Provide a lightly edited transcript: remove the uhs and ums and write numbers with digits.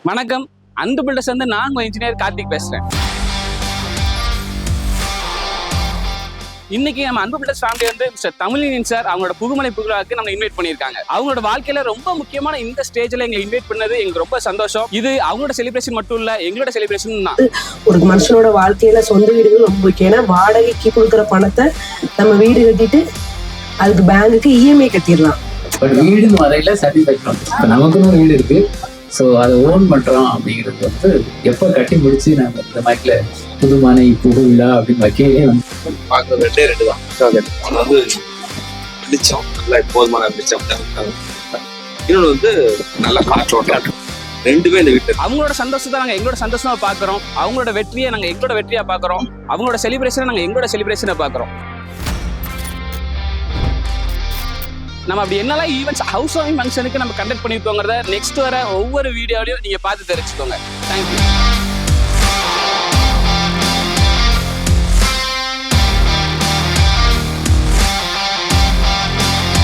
வணக்கம், அன்பு பில்டர்ஸ் வந்து நான் உங்க இன்ஜினியர் கார்த்திக் பேசுறேன். இன்னைக்கு நம்ம அன்பு பில்டர்ஸ் ஃபேமிலி வந்து மிஸ்டர் தமிழின் சார் அவங்களோட புதுமலை புகழாக்கு நம்ம இன்வைட் பண்ணியிருக்காங்க. அவங்களோட வாழ்க்கையில ரொம்ப முக்கியமான இந்த ஸ்டேஜ்ல எங்களை இன்வைட் பண்ணது எங்களுக்கு ரொம்ப சந்தோஷம். இது அவங்களோட செலிப்ரேஷன் மட்டும் இல்ல, எங்களோட செலிப்ரேஷன் தான். ஒரு மனுஷனோட வாழ்க்கையில சொந்த வீடுகள் ரொம்ப முக்கியம். ஏன்னா வாடகைக்கு கொடுக்குற பணத்தை நம்ம வீடு கட்டிட்டு அதுக்கு பேங்குக்கு இஎம்ஐ கட்டிடலாம். வீடுன்னு வரையில சாட்டிஸ்ஃபேக்ஷன் நமக்குன்னு வீடு இருக்கு. ஸோ அதை ஓன் பண்றோம் அப்படிங்கிறது வந்து எப்போ கட்டி முடிச்சு நம்ம இந்த மாதிரில புதுமனை புகுவிழா அப்படின்னு வைக்கவே வந்து பார்க்கறது ரெண்டு தான். அது வந்து வெளிச்சம், நல்லா போதுமான வெளிச்சம். இன்னொன்று வந்து நல்ல காற்றோட்டம். ரெண்டுமே இந்த வீட்டு அவங்களோட சந்தோஷத்தை நாங்கள் எங்களோட சந்தோஷமா பார்க்குறோம். அவங்களோட வெற்றியை நாங்கள் எங்களோட வெற்றியா பார்க்குறோம். அவங்களோட செலிப்ரேஷனை நாங்கள் எங்களோட செலிப்ரேஷனை பார்க்குறோம். நம்ம அப்படி என்னெல்லாம் ஈவெண்ட்ஸ் ஹவுஸ் வார்மிங் ஃபங்க்ஷனுக்கு நம்ம கண்டக்ட் பண்ணிருக்கோங்கிறத நெக்ஸ்ட் வர ஒவ்வொரு வீடியோலையும் நீங்க பார்த்து தெரிஞ்சுக்கோங்க. தேங்க்யூ.